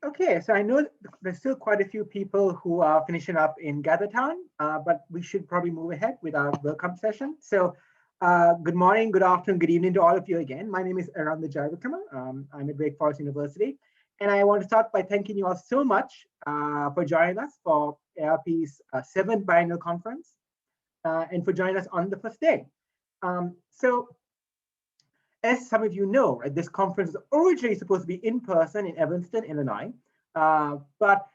Okay, so I know there's still quite a few people who are finishing up in GatherTown, but we should probably move ahead with our welcome session. So good morning, good afternoon, good evening to all of you again. My name is Aranda Jaivikrama. I'm at Wake Forest University. And I want to start by thanking you all so much for joining us for ARP's 7th biennial conference and for joining us on the first day. So as some of you know, right, this conference was originally supposed to be in person in Evanston, Illinois. But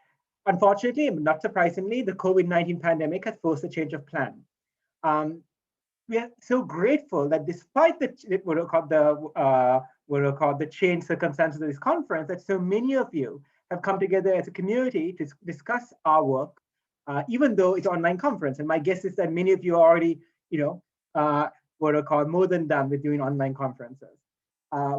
unfortunately, not surprisingly, the COVID-19 pandemic has forced a change of plan. We are so grateful that despite the the changed circumstances of this conference, that so many of you have come together as a community to discuss our work, even though it's an online conference. And my guess is that many of you are already, more than done with doing online conferences.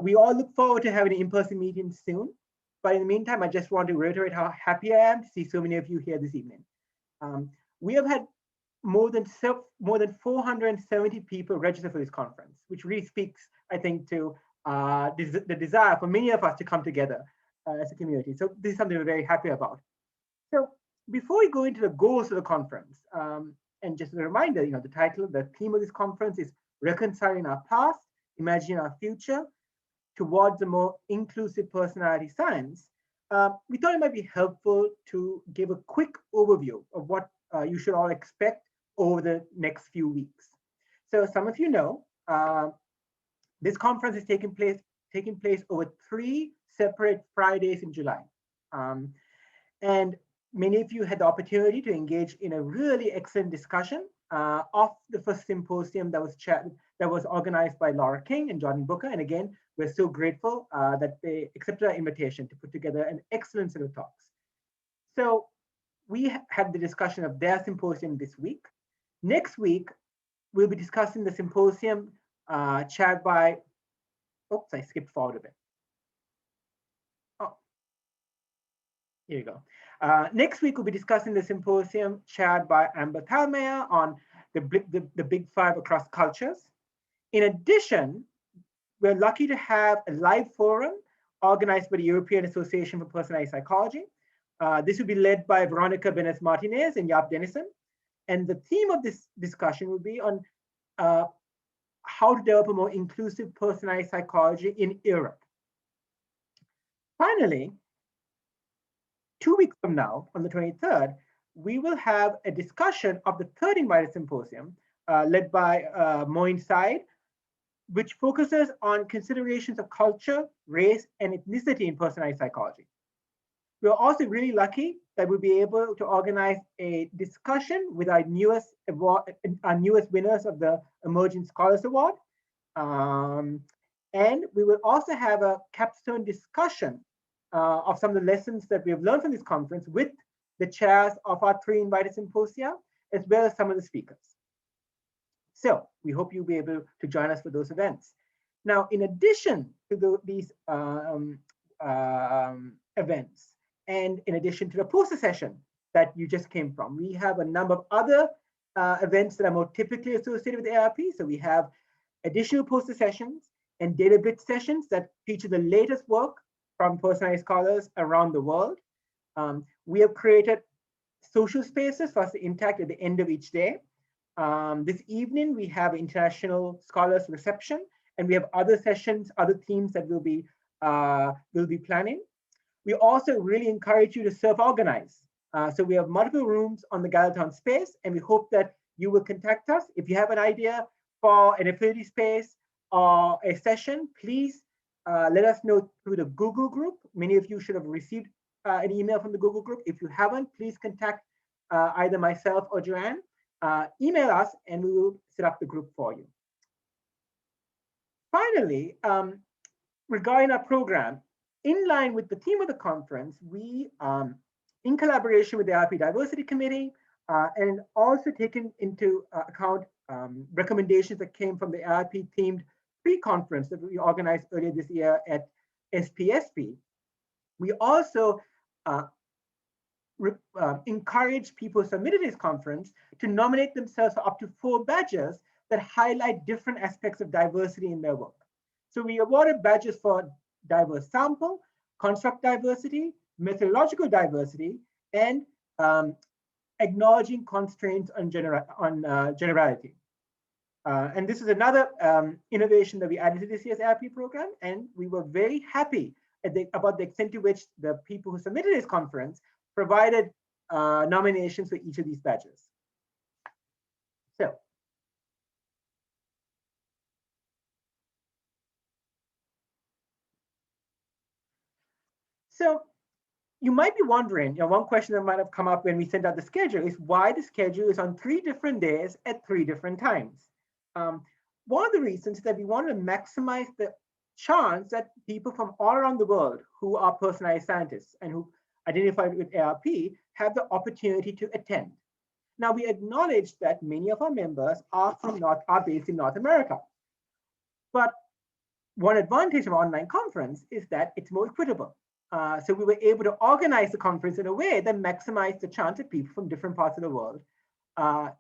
We all look forward to having an in-person meeting soon. But in the meantime, I just want to reiterate how happy I am to see so many of you here this evening. We have had more than 470 people register for this conference, which really speaks, I think, to the desire for many of us to come together as a community. So this is something we're very happy about. So before we go into the goals of the conference, and just a reminder, the title, the theme of this conference is Reconciling Our Past, Imagining Our Future Towards a More Inclusive Personality Science. We thought it might be helpful to give a quick overview of what you should all expect over the next few weeks. So some of you know, this conference is taking place over 3 separate Fridays in July. And many of you had the opportunity to engage in a really excellent discussion of the first symposium that was organized by Laura King and Jordan Booker. And again, we're so grateful that they accepted our invitation to put together an excellent set of talks. So we had the discussion of their symposium this week. Next week, we'll be discussing the symposium chaired by, oops, I skipped forward a bit. Oh, here you go. Next week, we'll be discussing the symposium chaired by Amber Thalmeyer on the Big Five across cultures. In addition, we're lucky to have a live forum organized by the European Association for Personalized Psychology. This will be led by Veronica Benes-Martinez and Jaap Dennison. And the theme of this discussion will be on how to develop a more inclusive personalized psychology in Europe. Finally, 2 weeks from now, on the 23rd, we will have a discussion of the third invited symposium led by Moin Said, which focuses on considerations of culture, race, and ethnicity in personalized psychology. We're also really lucky that we'll be able to organize a discussion with our newest winners of the Emerging Scholars Award. And we will also have a capstone discussion of some of the lessons that we have learned from this conference with the chairs of our 3 invited symposia, as well as some of the speakers. So we hope you'll be able to join us for those events. Now, in addition to these events, and in addition to the poster session that you just came from, we have a number of other events that are more typically associated with ARP. So we have additional poster sessions and data blitz sessions that feature the latest work from personalized scholars around the world. We have created social spaces for us to interact at the end of each day. This evening, we have International Scholars Reception, and we have other sessions, other themes that we'll be planning. We also really encourage you to self-organize. So we have multiple rooms on the GatherTown space, and we hope that you will contact us. If you have an idea for an affinity space or a session, please let us know through the Google group. Many of you should have received an email from the Google group. If you haven't, please contact either myself or Joanne. Email us and we will set up the group for you. Finally, regarding our program, in line with the theme of the conference, we, in collaboration with the ARP Diversity Committee, and also taken into account recommendations that came from the ARP themed pre-conference that we organized earlier this year at SPSP, we also encourage people submitted to this conference to nominate themselves for up to 4 badges that highlight different aspects of diversity in their work. So we awarded badges for diverse sample, construct diversity, methodological diversity, and acknowledging constraints on generality. And this is another innovation that we added to this year's ARP program, and we were very happy about the extent to which the people who submitted this conference provided nominations for each of these badges. So you might be wondering, one question that might have come up when we sent out the schedule is why the schedule is on 3 different days at 3 different times. One of the reasons is that we want to maximize the chance that people from all around the world who are personalized scientists and who identified with ARP have the opportunity to attend. Now, we acknowledge that many of our members are based in North America. But one advantage of an online conference is that it's more equitable. So we were able to organize the conference in a way that maximized the chance that people from different parts of the world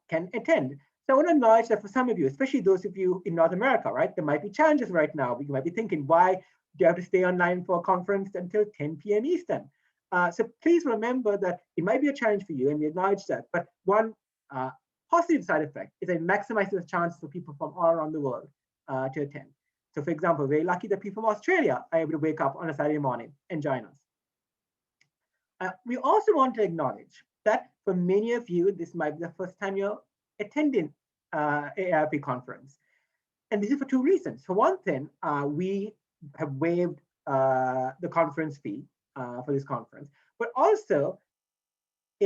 can attend. So I want to acknowledge that for some of you, especially those of you in North America, right, there might be challenges right now. You might be thinking, why do you have to stay online for a conference until 10 p.m. Eastern? So please remember that it might be a challenge for you, and we acknowledge that. But one positive side effect is that it maximizes the chance for people from all around the world to attend. So for example, we're lucky that people from Australia are able to wake up on a Saturday morning and join us. We also want to acknowledge that for many of you, this might be the first time you're attending ARP conference. And this is for 2 reasons. For one thing, we have waived the conference fee for this conference, but also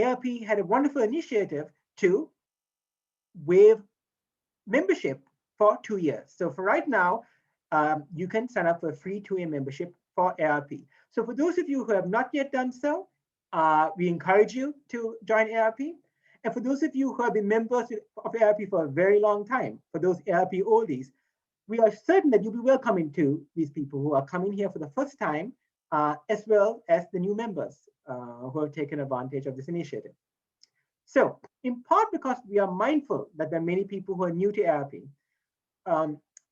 ARP had a wonderful initiative to waive membership for 2 years. So for right now, you can sign up for a free 2-year membership for ARP. So for those of you who have not yet done so, we encourage you to join ARP. And for those of you who have been members of ARP for a very long time, for those ARP oldies, we are certain that you'll be welcoming to these people who are coming here for the first time, as well as the new members who have taken advantage of this initiative. So in part because we are mindful that there are many people who are new to ARP,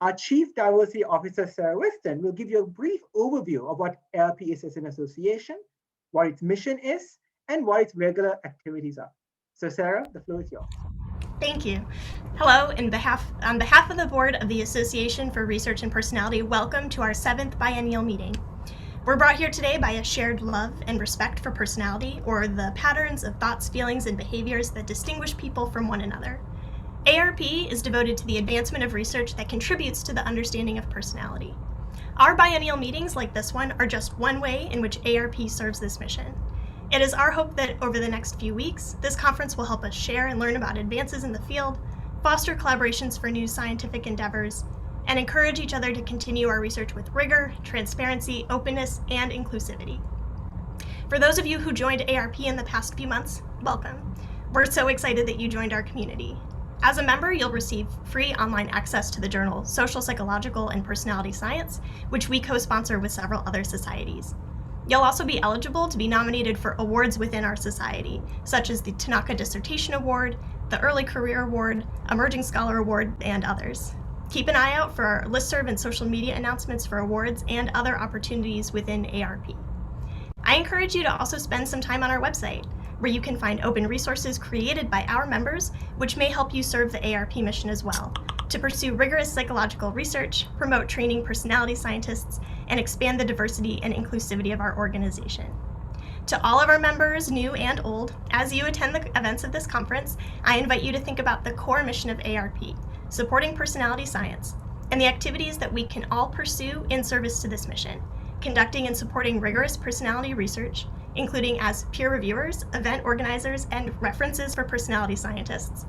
our Chief Diversity Officer, Sarah Weston, will give you a brief overview of what ARP is as an association, what its mission is, and what its regular activities are. So Sarah, the floor is yours. Thank you. Hello, on behalf of the board of the Association for Research and Personality, welcome to our 7th biennial meeting. We're brought here today by a shared love and respect for personality, or the patterns of thoughts, feelings, and behaviors that distinguish people from one another. ARP is devoted to the advancement of research that contributes to the understanding of personality. Our biennial meetings, like this one, are just one way in which ARP serves this mission. It is our hope that over the next few weeks, this conference will help us share and learn about advances in the field, foster collaborations for new scientific endeavors, and encourage each other to continue our research with rigor, transparency, openness, and inclusivity. For those of you who joined ARP in the past few months, welcome. We're so excited that you joined our community. As a member, you'll receive free online access to the journal Social, Psychological, and Personality Science, which we co-sponsor with several other societies. You'll also be eligible to be nominated for awards within our society, such as the Tanaka Dissertation Award, the Early Career Award, Emerging Scholar Award, and others. Keep an eye out for our listserv and social media announcements for awards and other opportunities within ARP. I encourage you to also spend some time on our website, where you can find open resources created by our members, which may help you serve the ARP mission as well, to pursue rigorous psychological research, promote training personality scientists, and expand the diversity and inclusivity of our organization. To all of our members, new and old, as you attend the events of this conference, I invite you to think about the core mission of ARP, supporting personality science, and the activities that we can all pursue in service to this mission, conducting and supporting rigorous personality research, including as peer reviewers, event organizers, and references for personality scientists,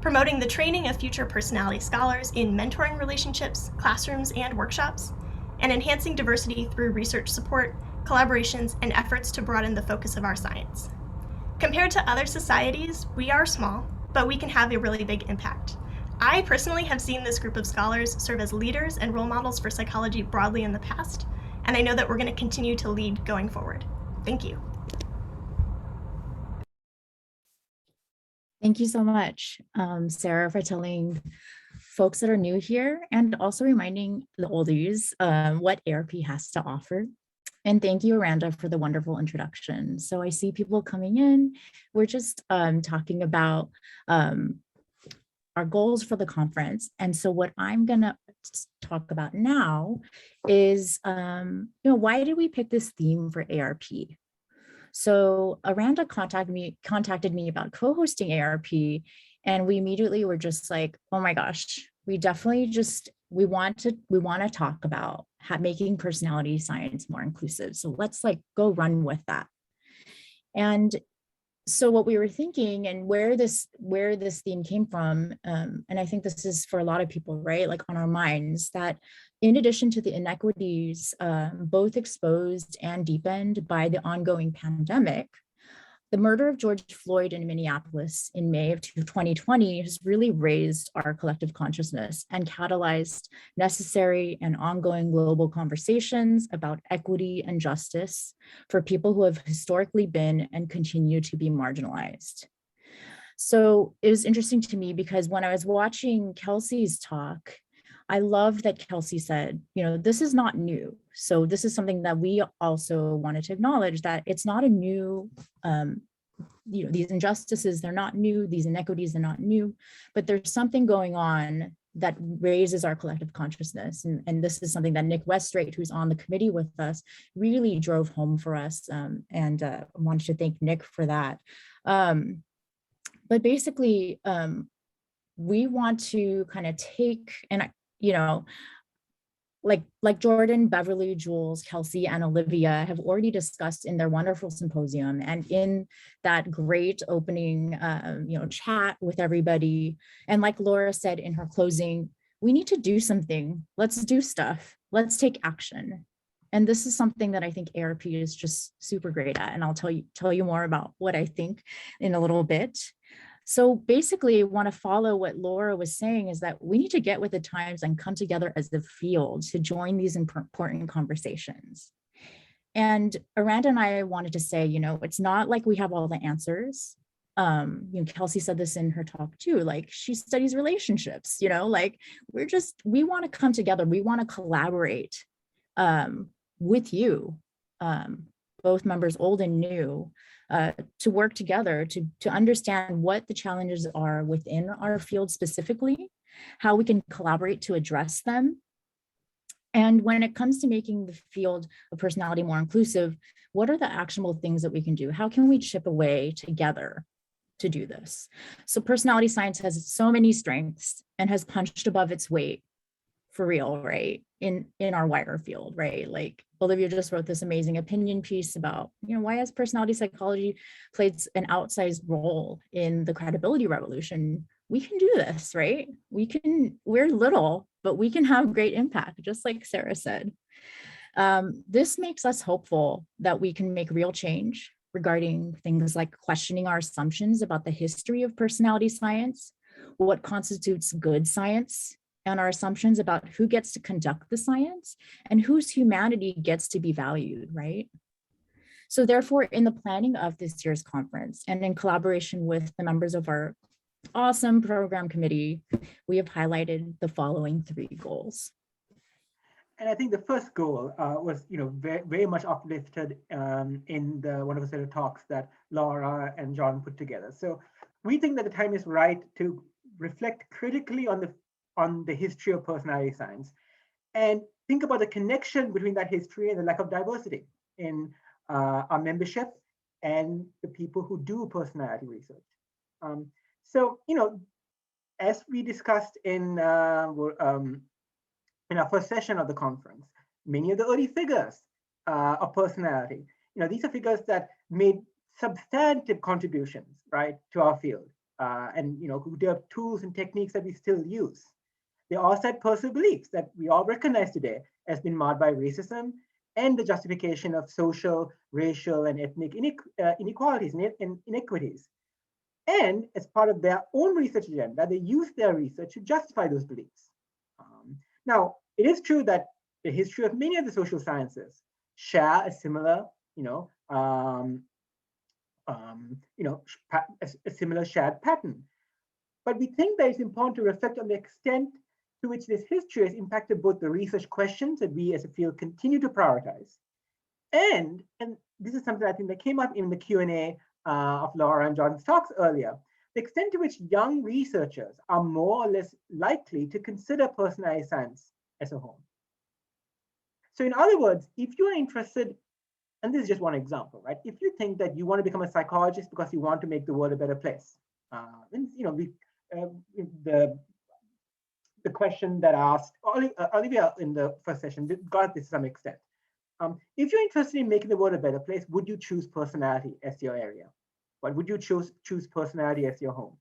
promoting the training of future personality scholars in mentoring relationships, classrooms, and workshops, and enhancing diversity through research support, collaborations, and efforts to broaden the focus of our science. Compared to other societies, we are small, but we can have a really big impact. I personally have seen this group of scholars serve as leaders and role models for psychology broadly in the past, and I know that we're going to continue to lead going forward. Thank you. Thank you so much, Sarah, for telling folks that are new here and also reminding the oldies what ARP has to offer. And thank you, Aranda, for the wonderful introduction. So I see people coming in. We're just talking about our goals for the conference. And so what I'm gonna talk about now is, why did we pick this theme for ARP? So Aranda contacted me about co-hosting ARP, and we immediately were just like, oh my gosh, we definitely we want to talk about making personality science more inclusive. So let's go run with that. And so what we were thinking, and where this theme came from, and I think this is for a lot of people, right, on our minds, that in addition to the inequities both exposed and deepened by the ongoing pandemic, the murder of George Floyd in Minneapolis in May of 2020 has really raised our collective consciousness and catalyzed necessary and ongoing global conversations about equity and justice for people who have historically been and continue to be marginalized. So it was interesting to me because when I was watching Kelsey's talk, I loved that Kelsey said, this is not new. So this is something that we also wanted to acknowledge, that it's not a new, these injustices, they're not new, these inequities are not new, but there's something going on that raises our collective consciousness. And this is something that Nick Westrate, who's on the committee with us, really drove home for us, and I wanted to thank Nick for that. But basically, we want to kind of take, and like Jordan, Beverly, Jules, Kelsey, and Olivia have already discussed in their wonderful symposium and in that great opening, chat with everybody. And like Laura said in her closing, we need to do something. Let's do stuff. Let's take action. And this is something that I think ARP is just super great at. And I'll tell you more about what I think in a little bit. So basically, want to follow what Laura was saying, is that we need to get with the times and come together as a field to join these important conversations. And Aranda and I wanted to say, it's not like we have all the answers. Kelsey said this in her talk too, she studies relationships, we want to come together. We want to collaborate with you, both members old and new, to work together to understand what the challenges are within our field specifically, how we can collaborate to address them. And when it comes to making the field of personality more inclusive, what are the actionable things that we can do? How can we chip away together to do this? So personality science has so many strengths and has punched above its weight, for real, right? In our wider field, right? Olivia just wrote this amazing opinion piece about, why has personality psychology played an outsized role in the credibility revolution? We can do this, right? We're little, but we can have great impact, just like Sarah said. This makes us hopeful that we can make real change regarding things like questioning our assumptions about the history of personality science, what constitutes good science, and our assumptions about who gets to conduct the science and whose humanity gets to be valued, right? So therefore, in the planning of this year's conference and in collaboration with the members of our awesome program committee, we have highlighted the following 3 goals. And I think the first goal was, very, very much uplifted in the wonderful set of talks that Laura and John put together. So we think that the time is right to reflect critically on the history of personality science and think about the connection between that history and the lack of diversity in our membership and the people who do personality research. So, as we discussed in our first session of the conference, many of the early figures of personality, these are figures that made substantive contributions, right, to our field, and who developed tools and techniques that we still use. They all set personal beliefs that we all recognize today as being marred by racism and the justification of social, racial, and ethnic inequalities and inequities. And as part of their own research agenda, they use their research to justify those beliefs. Now, it is true that the history of many of the social sciences share a similar, a similar shared pattern. But we think that it's important to reflect on the extent to which this history has impacted both the research questions that we as a field continue to prioritize And this is something I think that came up in the Q&A of Laura and John's talks earlier, the extent to which young researchers are more or less likely to consider personalized science as a home. So in other words, if you are interested, and this is just one example, right? If you think that you want to become a psychologist because you want to make the world a better place, then the question that I asked Olivia in the first session got this to some extent. If you're interested in making the world a better place, would you choose personality as your area? But would you choose personality as your home?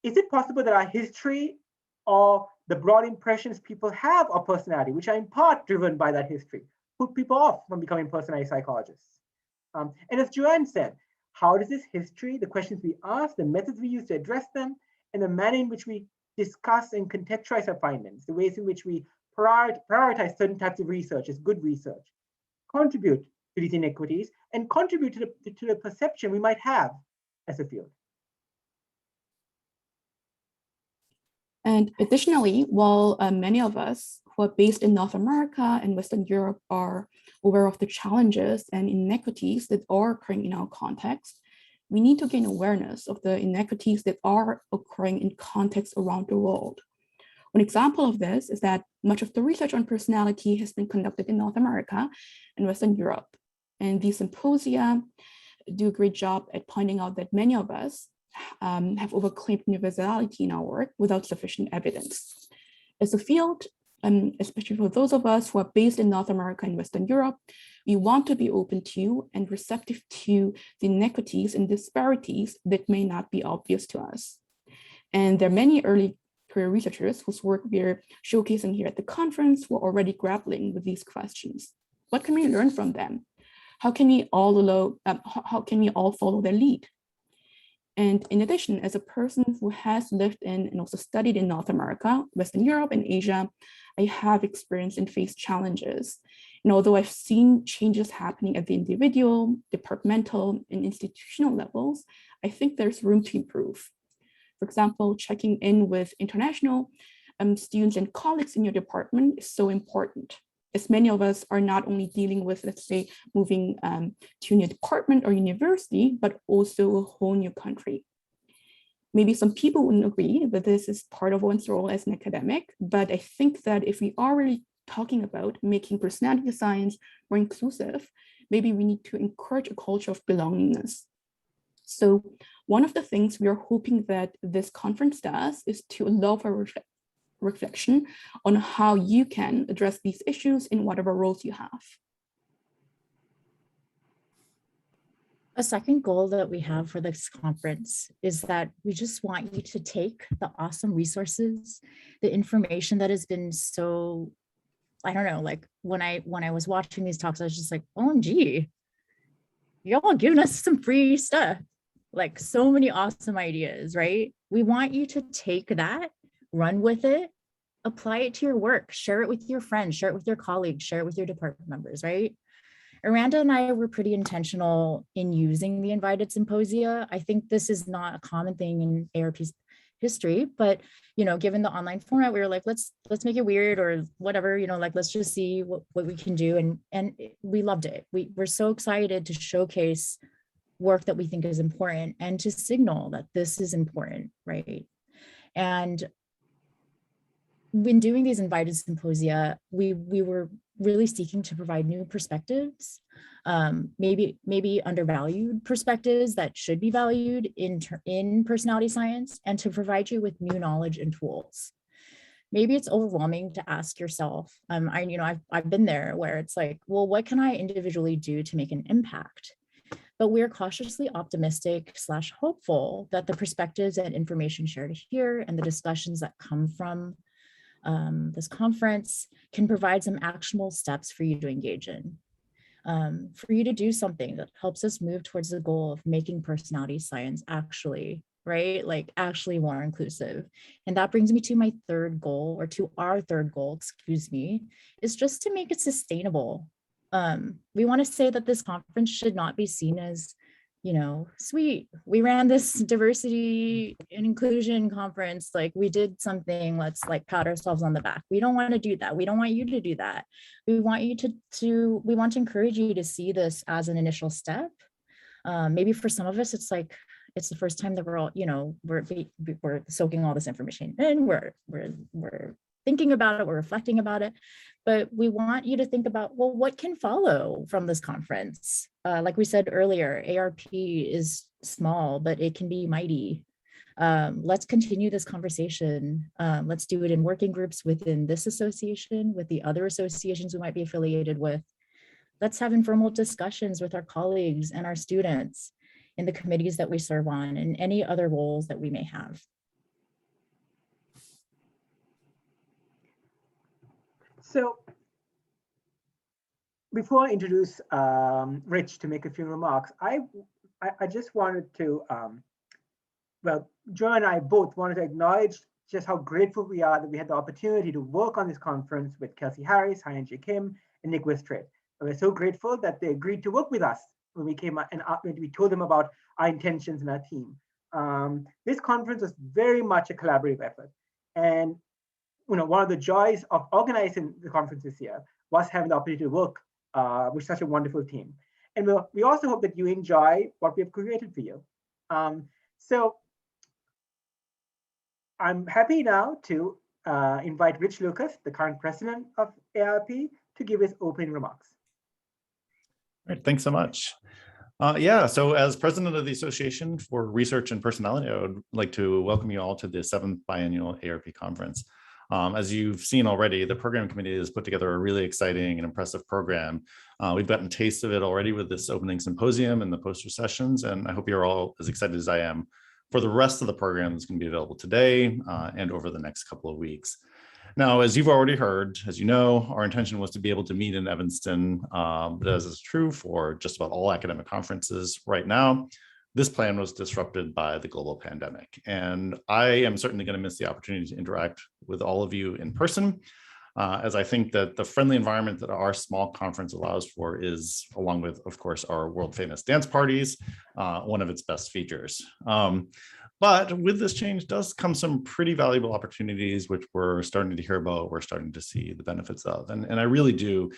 Is it possible that our history or the broad impressions people have of personality, which are in part driven by that history, put people off from becoming personality psychologists? And as Joanne said, how does this history, the questions we ask, the methods we use to address them, and the manner in which we discuss and contextualize our findings, the ways in which we prioritize certain types of research as good research, contribute to these inequities, and contribute to the perception we might have as a field? And additionally, while many of us who are based in North America and Western Europe are aware of the challenges and inequities that are occurring in our context, we need to gain awareness of the inequities that are occurring in contexts around the world. One example of this is that much of the research on personality has been conducted in North America and Western Europe. And these symposia do a great job at pointing out that many of us have overclaimed universality in our work without sufficient evidence. As a field, especially for those of us who are based in North America and Western Europe, we want to be open to and receptive to the inequities and disparities that may not be obvious to us. And there are many early career researchers whose work we're showcasing here at the conference who are already grappling with these questions. What can we learn from them? How can we all follow their lead? And in addition, as a person who has lived in and also studied in North America, Western Europe, and Asia, I have experienced and faced challenges. And although I've seen changes happening at the individual, departmental, and institutional levels, I think there's room to improve. For example, checking in with international students and colleagues in your department is so important, as many of us are not only dealing with, let's say, moving to a new department or university, but also a whole new country. Maybe some people wouldn't agree that this is part of one's role as an academic, but I think that if we are really talking about making personality science more inclusive, maybe we need to encourage a culture of belongingness. So one of the things we are hoping that this conference does is to allow for reflection on how you can address these issues in whatever roles you have. A second goal that we have for this conference is that we just want you to take the awesome resources, the information that has been so, I don't know, like when I was watching these talks, I was just like, OMG, y'all giving us some free stuff, like so many awesome ideas, right? We want you to take that, run with it, apply it to your work, share it with your friends, share it with your colleagues, share it with your department members, right? Aranda and I were pretty intentional in using the invited symposia. I think this is not a common thing in ARP's history, but given the online format, we were like, let's make it weird or whatever, like let's just see what we can do, and we loved it. We're so excited to showcase work that we think is important and to signal that this is important, right? And when doing these invited symposia, we were really seeking to provide new perspectives, maybe undervalued perspectives that should be valued in personality science, and to provide you with new knowledge and tools. Maybe it's overwhelming to ask yourself, I've been there where it's like, well, what can I individually do to make an impact? But we're cautiously optimistic / hopeful that the perspectives and information shared here and the discussions that come from this conference can provide some actionable steps for you to engage in, for you to do something that helps us move towards the goal of making personality science actually, right? Like actually more inclusive. And that brings me to my third goal, or to our third goal, excuse me, is just to make it sustainable. We want to say that this conference should not be seen as sweet, we ran this diversity and inclusion conference, like we did something, let's like pat ourselves on the back. We don't want to do that. We don't want you to do that. We want you we want to encourage you to see this as an initial step. Maybe for some of us, it's like, it's the first time that we're all, we're soaking all this information in, we're thinking about it, we're reflecting about it, but we want you to think about, well, what can follow from this conference? Like we said earlier, ARP is small, but it can be mighty. Let's continue this conversation. Let's do it in working groups within this association, with the other associations we might be affiliated with. Let's have informal discussions with our colleagues and our students in the committees that we serve on and any other roles that we may have. So before I introduce Rich to make a few remarks, I just wanted to, well, Joy and I both wanted to acknowledge just how grateful we are that we had the opportunity to work on this conference with Kelsey Harris, Hyun-Jae Kim, and Nick Westred. We're so grateful that they agreed to work with us when we came out and we told them about our intentions and our team. This conference was very much a collaborative effort. And one of the joys of organizing the conference this year was having the opportunity to work with such a wonderful team. And we also hope that you enjoy what we have created for you. So I'm happy now to invite Rich Lucas, the current president of ARP, to give his opening remarks. All right, thanks so much. So as president of the Association for Research and Personality, I would like to welcome you all to the 7th Biennial ARP Conference. As you've seen already, the program committee has put together a really exciting and impressive program. We've gotten a taste of it already with this opening symposium and the poster sessions, and I hope you're all as excited as I am for the rest of the program that's going to be available today and over the next couple of weeks. Now, as you've already heard, as you know, our intention was to be able to meet in Evanston, but as is true for just about all academic conferences right now, this plan was disrupted by the global pandemic. And I am certainly going to miss the opportunity to interact with all of you in person, as I think that the friendly environment that our small conference allows for is, along with, of course, our world famous dance parties, one of its best features. But with this change does come some pretty valuable opportunities, which we're starting to hear about, we're starting to see the benefits of. And I really do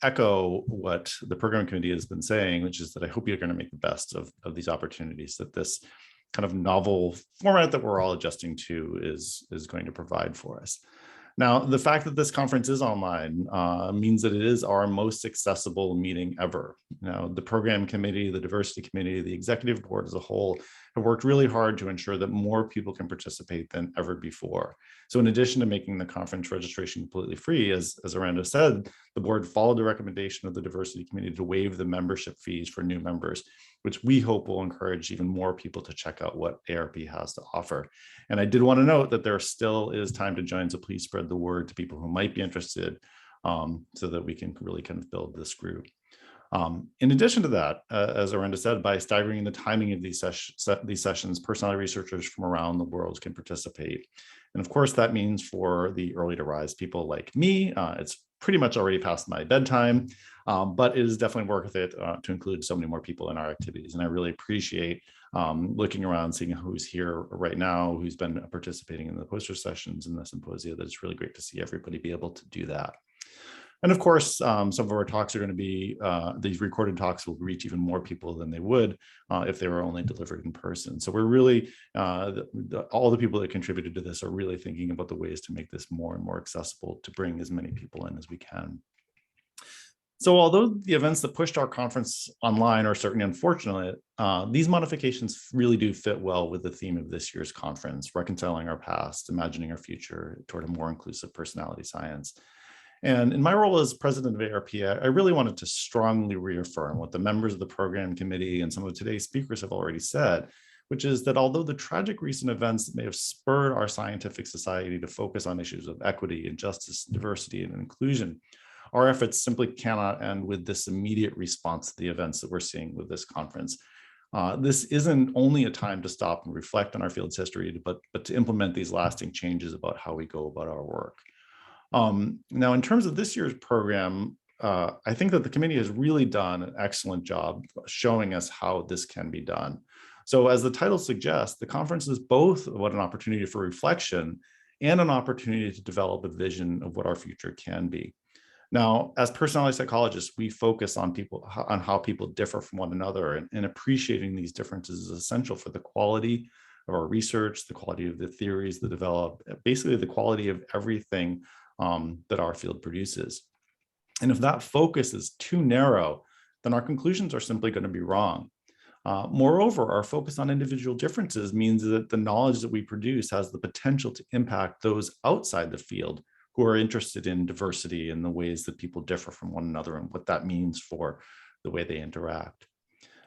echo what the program committee has been saying, which is that I hope you're going to make the best of these opportunities that this kind of novel format that we're all adjusting to is going to provide for us. Now, the fact that this conference is online means that it is our most accessible meeting ever. The program committee, the diversity committee, the executive board as a whole have worked really hard to ensure that more people can participate than ever before. So in addition to making the conference registration completely free, as Aranda said, the board followed the recommendation of the diversity committee to waive the membership fees for new members, which we hope will encourage even more people to check out what ARP has to offer. And I did want to note that there still is time to join, so please spread the word to people who might be interested so that we can really kind of build this group. In addition to that, as Aranda said, by staggering the timing of these sessions, personality researchers from around the world can participate. And of course, that means for the early to rise people like me, it's pretty much already past my bedtime, but it is definitely worth it to include so many more people in our activities. And I really appreciate looking around, seeing who's here right now, who's been participating in the poster sessions and the symposia. That's really great to see everybody be able to do that. And of course, some of our talks are going to be, these recorded talks will reach even more people than they would if they were only delivered in person. So we're really, all the people that contributed to this are really thinking about the ways to make this more and more accessible to bring as many people in as we can. So although the events that pushed our conference online are certainly unfortunate, these modifications really do fit well with the theme of this year's conference, reconciling our past, imagining our future toward a more inclusive personality science. And in my role as president of ARP, I really wanted to strongly reaffirm what the members of the program committee and some of today's speakers have already said, which is that although the tragic recent events may have spurred our scientific society to focus on issues of equity and justice, diversity, and inclusion, our efforts simply cannot end with this immediate response to the events that we're seeing with this conference. This isn't only a time to stop and reflect on our field's history, but to implement these lasting changes about how we go about our work. Now, in terms of this year's program, I think that the committee has really done an excellent job showing us how this can be done. So as the title suggests, the conference is both an opportunity for reflection and an opportunity to develop a vision of what our future can be. Now, as personality psychologists, we focus on how people differ from one another, and appreciating these differences is essential for the quality of our research, the quality of the theories that develop, basically the quality of everything that our field produces. And if that focus is too narrow, then our conclusions are simply going to be wrong. Moreover, our focus on individual differences means that the knowledge that we produce has the potential to impact those outside the field who are interested in diversity and the ways that people differ from one another and what that means for the way they interact.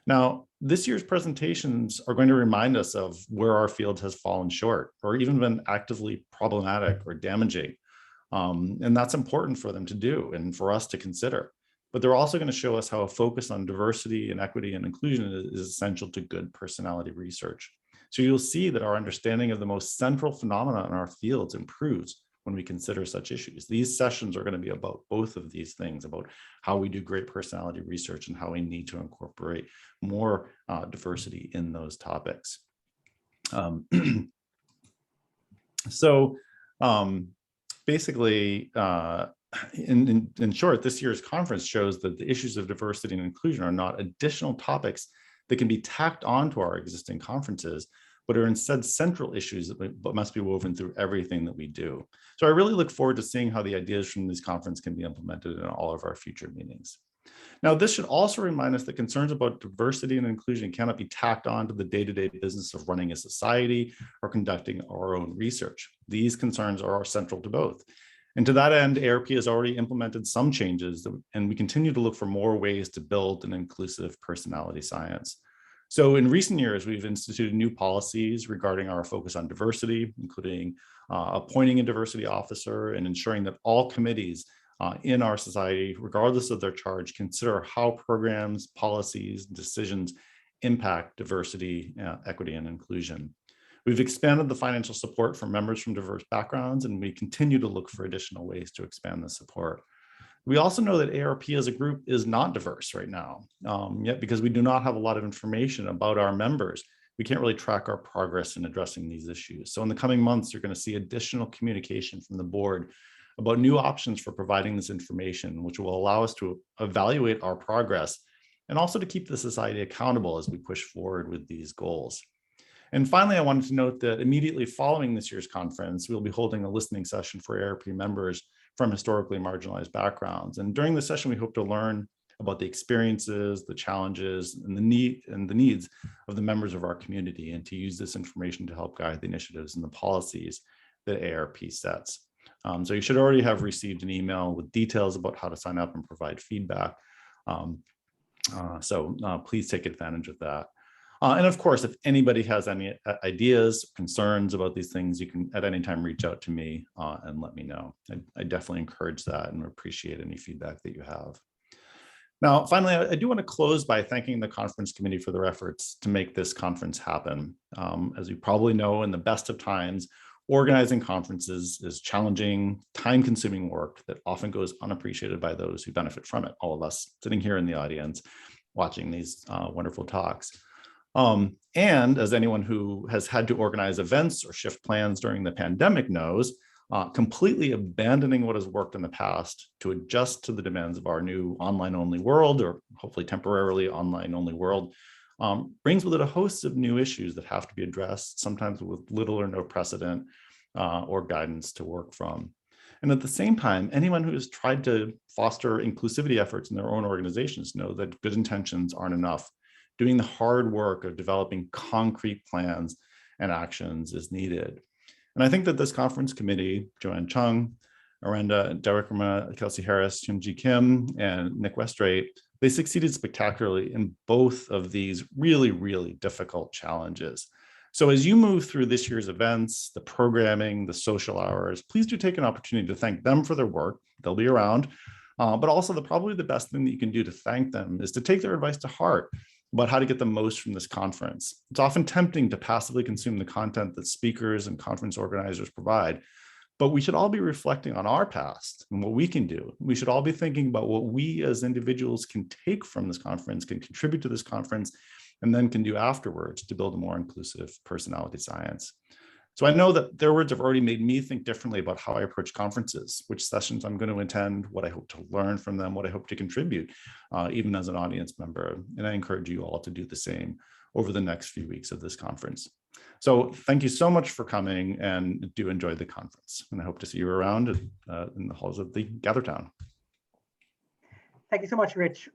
Now, this year's presentations are going to remind us of where our field has fallen short or even been actively problematic or damaging. And that's important for them to do and for us to consider. But they're also going to show us how a focus on diversity and equity and inclusion is essential to good personality research. So you'll see that our understanding of the most central phenomena in our fields improves when we consider such issues. These sessions are going to be about both of these things, about how we do great personality research and how we need to incorporate more diversity in those topics. Basically, in short, this year's conference shows that the issues of diversity and inclusion are not additional topics that can be tacked onto our existing conferences, but are instead central issues that must be woven through everything that we do. So I really look forward to seeing how the ideas from this conference can be implemented in all of our future meetings. Now, this should also remind us that concerns about diversity and inclusion cannot be tacked on to the day-to-day business of running a society or conducting our own research. These concerns are central to both. And to that end, ARP has already implemented some changes, and we continue to look for more ways to build an inclusive personality science. So in recent years, we've instituted new policies regarding our focus on diversity, including appointing a diversity officer and ensuring that all committees in our society, regardless of their charge, consider how programs, policies, decisions impact diversity, equity, and inclusion. We've expanded the financial support for members from diverse backgrounds, and we continue to look for additional ways to expand the support. We also know that ARP as a group is not diverse right now, yet because we do not have a lot of information about our members, we can't really track our progress in addressing these issues. So in the coming months, you're going to see additional communication from the board about new options for providing this information, which will allow us to evaluate our progress and also to keep the society accountable as we push forward with these goals. And finally, I wanted to note that immediately following this year's conference, we'll be holding a listening session for ARP members from historically marginalized backgrounds. And during the session, we hope to learn about the experiences, the challenges, and the needs of the members of our community, and to use this information to help guide the initiatives and the policies that ARP sets. So you should already have received an email with details about how to sign up and provide feedback. Please take advantage of that. And of course, if anybody has any ideas, concerns about these things, you can at any time reach out to me and let me know. I definitely encourage that and appreciate any feedback that you have. Now, finally, I do want to close by thanking the conference committee for their efforts to make this conference happen. As you probably know, in the best of times, organizing conferences is challenging, time-consuming work that often goes unappreciated by those who benefit from it, all of us sitting here in the audience watching these wonderful talks. And as anyone who has had to organize events or shift plans during the pandemic knows, completely abandoning what has worked in the past to adjust to the demands of our new online-only world, or hopefully temporarily online-only world, brings with it a host of new issues that have to be addressed, sometimes with little or no precedent or guidance to work from. And at the same time, anyone who has tried to foster inclusivity efforts in their own organizations know that good intentions aren't enough. Doing the hard work of developing concrete plans and actions is needed. And I think that this conference committee, Joanne Chung, Aranda Dewickma, Kelsey Harris, Hyunji Kim, and Nick Westrate, they succeeded spectacularly in both of these really, really difficult challenges. So as you move through this year's events, the programming, the social hours, please do take an opportunity to thank them for their work. They'll be around, but also probably the best thing that you can do to thank them is to take their advice to heart about how to get the most from this conference. It's often tempting to passively consume the content that speakers and conference organizers provide, But we should all be reflecting on our past and what we can do. We should all be thinking about what we as individuals can take from this conference, can contribute to this conference, and then can do afterwards to build a more inclusive personality science. So I know that their words have already made me think differently about how I approach conferences, which sessions I'm going to attend, what I hope to learn from them, what I hope to contribute, even as an audience member. And I encourage you all to do the same over the next few weeks of this conference. So thank you so much for coming, and do enjoy the conference. And I hope to see you around in the halls of the GatherTown. Thank you so much, Rich.